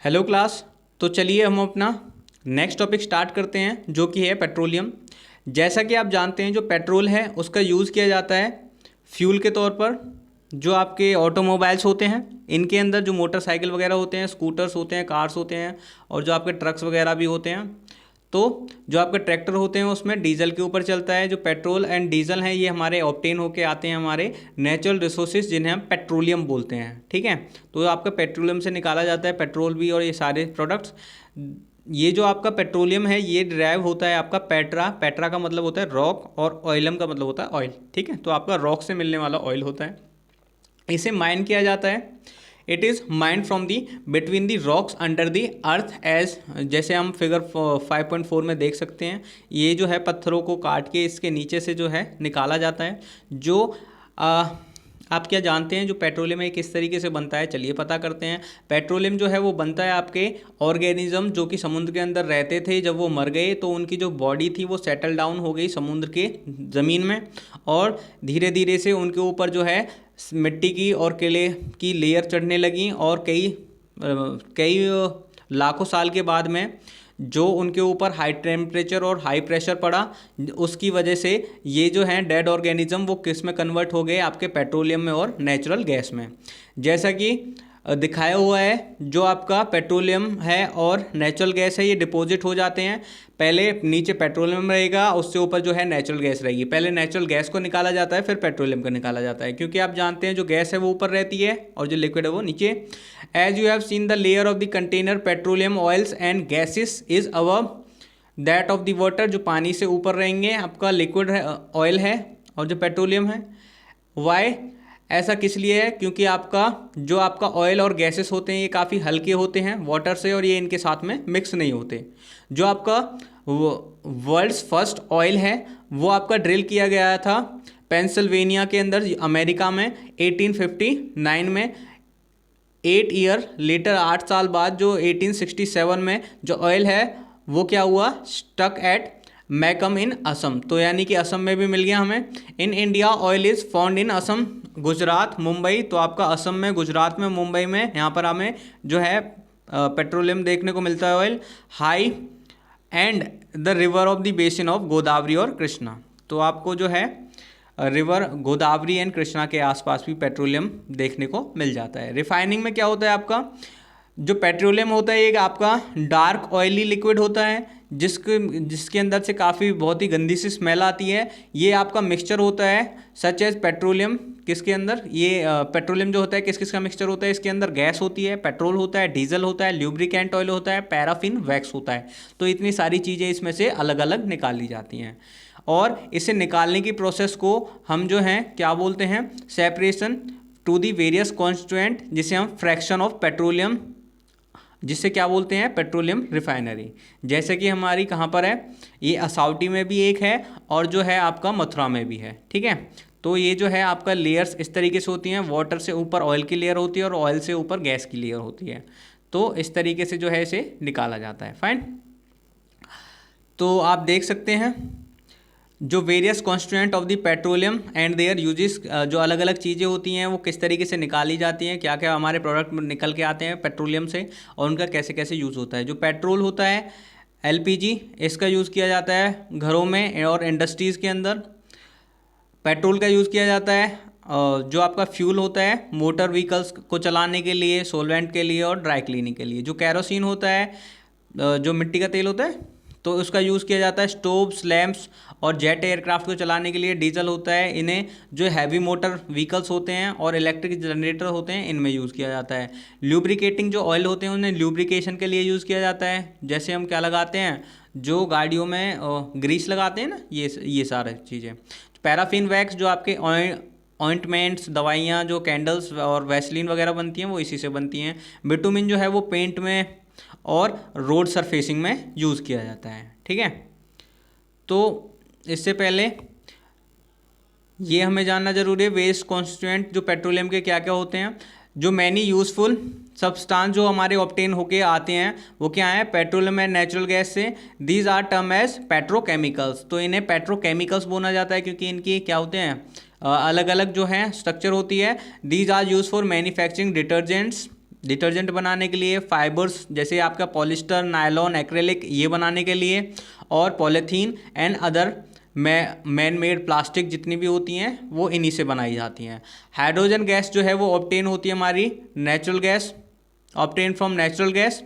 Hello class. तो चलिए हम अपना नेक्स्ट टॉपिक स्टार्ट करते हैं जो कि है पेट्रोलियम। जैसा कि आप जानते हैं जो पेट्रोल है उसका यूज़ किया जाता है फ्यूल के तौर पर। जो आपके ऑटोमोबाइल्स होते हैं इनके अंदर जो मोटरसाइकिल वगैरह होते हैं, स्कूटर्स होते हैं, कार्स होते हैं और जो आपके ट्रक्स वगैरह भी होते हैं। तो जो आपके ट्रैक्टर होते हैं उसमें डीजल के ऊपर चलता है। जो पेट्रोल एंड डीजल हैं ये हमारे ऑब्टेन होके आते हैं हमारे नेचुरल रिसोर्सेज जिन्हें हम पेट्रोलियम बोलते हैं। ठीक है, तो आपका पेट्रोलियम से निकाला जाता है पेट्रोल भी और ये सारे प्रोडक्ट्स। ये जो आपका पेट्रोलियम है ये ड्राइव होता है आपका पेट्रा। पेट्रा का मतलब होता है रॉक और ऑयलम का मतलब होता है ऑयल। ठीक है, तो आपका रॉक से मिलने वाला ऑयल होता है, इसे माइन किया जाता है। It is mined from the between the rocks under the earth as, जैसे हम फिगर 5.4 में देख सकते हैं। ये जो है पत्थरों को काट के इसके नीचे से जो है निकाला जाता है। जो आप क्या जानते हैं जो पेट्रोलियम है किस तरीके से बनता है, चलिए पता करते हैं। पेट्रोलियम जो है वो बनता है आपके ऑर्गेनिज्म जो कि समुद्र के अंदर रहते थे। जब वो मर गए तो उनकी जो बॉडी थी वो सेटल डाउन हो गई समुद्र के ज़मीन में, और धीरे धीरे से उनके ऊपर जो है मिट्टी की और केले की लेयर चढ़ने लगी। और कई लाखों साल के बाद में जो उनके ऊपर हाई टेम्परेचर और हाई प्रेशर पड़ा, उसकी वजह से ये जो हैं डेड ऑर्गेनिज्म वो किस में कन्वर्ट हो गए, आपके पेट्रोलियम में और नेचुरल गैस में। जैसा कि दिखाया हुआ है जो आपका पेट्रोलियम है और नेचुरल गैस है ये डिपॉजिट हो जाते हैं। पहले नीचे पेट्रोलियम रहेगा, उससे ऊपर जो है नेचुरल गैस रहेगी। पहले नेचुरल गैस को निकाला जाता है फिर पेट्रोलियम को निकाला जाता है, क्योंकि आप जानते हैं जो गैस है वो ऊपर रहती है और जो लिक्विड है वो नीचे। As you have seen the layer of the container petroleum oils and gases is above that of the water. जो पानी से ऊपर रहेंगे आपका लिक्विड ऑयल है और जो पेट्रोलियम है। वाई ऐसा किस लिए है, क्योंकि आपका ऑयल और गैसेस होते हैं ये काफ़ी हल्के होते हैं वाटर से और ये इनके साथ में मिक्स नहीं होते। जो आपका वर्ल्ड्स फर्स्ट ऑयल है वो आपका ड्रिल किया गया था पेंसिल्वेनिया के अंदर अमेरिका में 1859 में। 8 ईयर लेटर 8 साल बाद जो 1867 में जो ऑयल है वो क्या हुआ, स्टक एट मैकम इन असम। तो यानी कि असम में भी मिल गया हमें। In India oil is found in Assam, Gujarat, Mumbai. तो आपका असम में, गुजरात में, मुंबई में यहाँ पर हमें जो है पेट्रोलियम देखने को मिलता है oil. High and the river of the basin of Godavari और कृष्णा। तो आपको जो है रिवर गोदावरी एंड कृष्णा के आसपास भी पेट्रोलियम देखने को मिल जाता है। रिफाइनिंग में क्या होता है आपका जो पेट्रोलियम होता है एक आपका डार्क ऑयली लिक्विड होता है जिसके अंदर से काफ़ी बहुत ही गंदी सी स्मेल आती है। ये आपका मिक्सचर होता है सच एज पेट्रोलियम। किसके अंदर ये पेट्रोलियम जो होता है किस किस का मिक्सचर होता है, इसके अंदर गैस होती है, पेट्रोल होता है, डीजल होता है, ल्यूब्रिकेंट ऑयल होता है, पैराफिन वैक्स होता है। तो इतनी सारी चीज़ें इसमें से अलग अलग निकाली जाती हैं और इसे निकालने की प्रोसेस को हम जो हैं क्या बोलते हैं, separation to the various constituent, जिसे हम फ्रैक्शन ऑफ पेट्रोलियम, जिससे क्या बोलते हैं पेट्रोलियम रिफाइनरी। जैसे कि हमारी कहाँ पर है, ये असौटी में भी एक है और जो है आपका मथुरा में भी है। ठीक है, तो ये जो है आपका लेयर्स इस तरीके से होती हैं, वाटर से ऊपर ऑयल की लेयर होती है और ऑयल से ऊपर गैस की लेयर होती है। तो इस तरीके से जो है इसे निकाला जाता है। फाइन, तो आप देख सकते हैं जो various constituent of the petroleum and there uses, जो अलग अलग चीज़ें होती हैं वो किस तरीके से निकाली जाती हैं, क्या क्या हमारे प्रोडक्ट निकल के आते हैं पेट्रोलियम से और उनका कैसे कैसे यूज़ होता है। जो पेट्रोल होता है एलपीजी, इसका यूज़ किया जाता है घरों में और इंडस्ट्रीज़ के अंदर। पेट्रोल का यूज़ किया जाता है जो आपका फ्यूल होता है मोटर व्हीकल्स को चलाने के लिए, सोलवेंट के लिए और ड्राई क्लीनिंग के लिए। जो कैरोसिन होता है जो मिट्टी का तेल होता है तो उसका यूज़ किया जाता है स्टोव्स, लैंप्स और जेट एयरक्राफ्ट को चलाने के लिए। डीजल होता है, इन्हें जो हैवी मोटर व्हीकल्स होते हैं और इलेक्ट्रिक जनरेटर होते हैं इनमें यूज़ किया जाता है। ल्यूब्रिकेटिंग जो ऑयल होते हैं उन्हें ल्यूब्रिकेशन के लिए यूज़ किया जाता है। जैसे हम क्या लगाते हैं जो गाड़ियों में ग्रीस लगाते हैं ना, ये सारी चीज़ें। पैराफिन वैक्स जो आपके ऑइंटमेंट्स, दवाइयाँ, जो कैंडल्स और वैसलीन वगैरह बनती हैं वो इसी से बनती हैं। बिटुमिन जो है वो पेंट में और रोड सरफेसिंग में यूज़ किया जाता है। ठीक है, तो इससे पहले ये हमें जानना जरूरी है वेस्ट कॉन्स्टिट्यूएंट जो पेट्रोलियम के क्या क्या होते हैं। जो मैनी यूज़फुल सब्सटेंस जो हमारे ऑब्टेन होके आते हैं वो क्या है, पेट्रोलियम एंड नेचुरल गैस से। These are term as petrochemicals. तो इन्हें पेट्रोकेमिकल्स बोला जाता है क्योंकि इनकी क्या होते हैं अलग अलग जो है स्ट्रक्चर होती है। These are use for manufacturing detergents, detergent बनाने के लिए, फाइबर्स जैसे आपका पॉलिस्टर, नायलॉन, एक्रेलिक ये बनाने के लिए, और polythene and other man made plastic जितनी भी होती हैं वो इन्हीं से बनाई जाती हैं। हाइड्रोजन गैस जो है वो ऑब्टेन होती है हमारी natural gas, obtain from natural gas.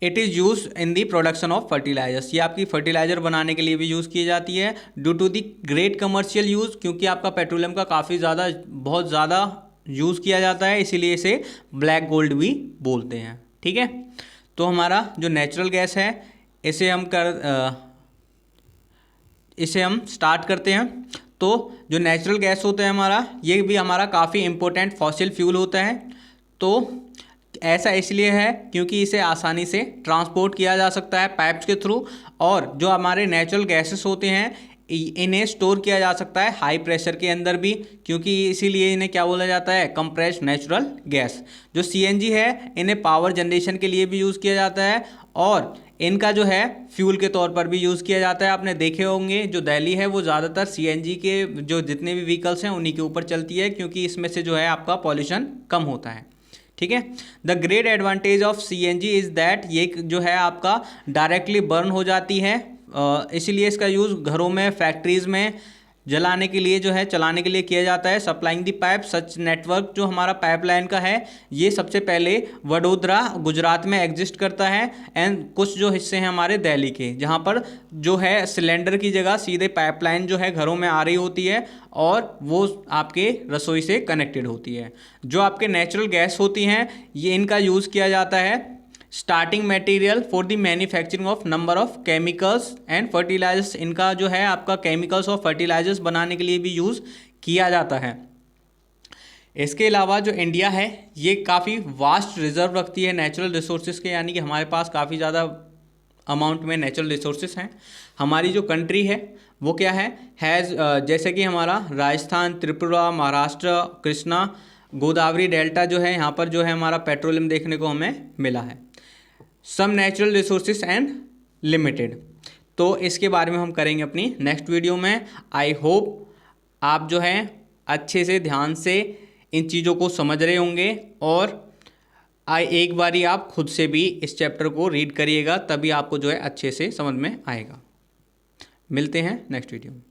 It is use in the production of fertilisers, ये आपकी फर्टिलाइजर बनाने के लिए भी यूज़ की जाती है। Due to the great commercial use, क्योंकि आपका पेट्रोलियम का काफ़ी ज़्यादा, बहुत ज़्यादा यूज़ किया जाता है, इसीलिए इसे ब्लैक गोल्ड भी बोलते हैं। ठीक है, तो हमारा जो नेचुरल गैस है इसे हम स्टार्ट करते हैं। तो जो नेचुरल गैस होता है हमारा, ये भी हमारा काफ़ी इम्पोर्टेंट फॉसिल फ्यूल होता है। तो ऐसा इसलिए है क्योंकि इसे आसानी से ट्रांसपोर्ट किया जा सकता है पाइप्स के थ्रू, और जो हमारे नेचुरल गैसेस होते हैं इन्हें स्टोर किया जा सकता है हाई प्रेशर के अंदर भी, क्योंकि इसीलिए इन्हें क्या बोला जाता है, कंप्रेस्ड नेचुरल गैस। जो सीएनजी है इन्हें पावर जनरेशन के लिए भी यूज़ किया जाता है, और इनका जो है फ्यूल के तौर पर भी यूज़ किया जाता है। आपने देखे होंगे जो दिल्ली है वो ज़्यादातर सीएनजी के जो जितने भी व्हीकल्स हैं उन्हीं के ऊपर चलती है, क्योंकि इसमें से जो है आपका पॉल्यूशन कम होता है। ठीक है, the great advantage of CNG is that ये जो है आपका डायरेक्टली बर्न हो जाती है, इसीलिए इसका यूज़ घरों में, फैक्ट्रीज़ में जलाने के लिए जो है, चलाने के लिए किया जाता है। सप्लाइंग दी पाइप सच नेटवर्क, जो हमारा पाइपलाइन का है ये सबसे पहले वडोदरा गुजरात में एग्जिस्ट करता है, एंड कुछ जो हिस्से हैं हमारे दिल्ली के, जहाँ पर जो है सिलेंडर की जगह सीधे पाइपलाइन जो है घरों में आ रही होती है, और वो आपके रसोई से कनेक्टेड होती है। जो आपके नेचुरल गैस होती हैं ये इनका यूज़ किया जाता है starting material for the manufacturing of number of chemicals and fertilisers, इनका जो है आपका केमिकल्स और फर्टिलाइजर्स बनाने के लिए भी यूज़ किया जाता है। इसके अलावा जो इंडिया है ये काफ़ी वास्ट रिजर्व रखती है नेचुरल रिसोर्सेज के, यानी कि हमारे पास काफ़ी ज़्यादा अमाउंट में नेचुरल रिसोर्सेज हैं। हमारी जो कंट्री है वो क्या है, हैज़ जैसे कि हमारा राजस्थान, त्रिपुरा, महाराष्ट्र, कृष्णा, गोदावरी डेल्टा जो है, यहाँ पर जो है हमारा पेट्रोलियम देखने को हमें मिला है। Some natural resources and limited, तो इसके बारे में हम करेंगे अपनी नेक्स्ट वीडियो में। आई होप आप जो है अच्छे से ध्यान से इन चीज़ों को समझ रहे होंगे, और एक बारी आप खुद से भी इस चैप्टर को रीड करिएगा, तभी आपको जो है अच्छे से समझ में आएगा। मिलते हैं नेक्स्ट वीडियो में।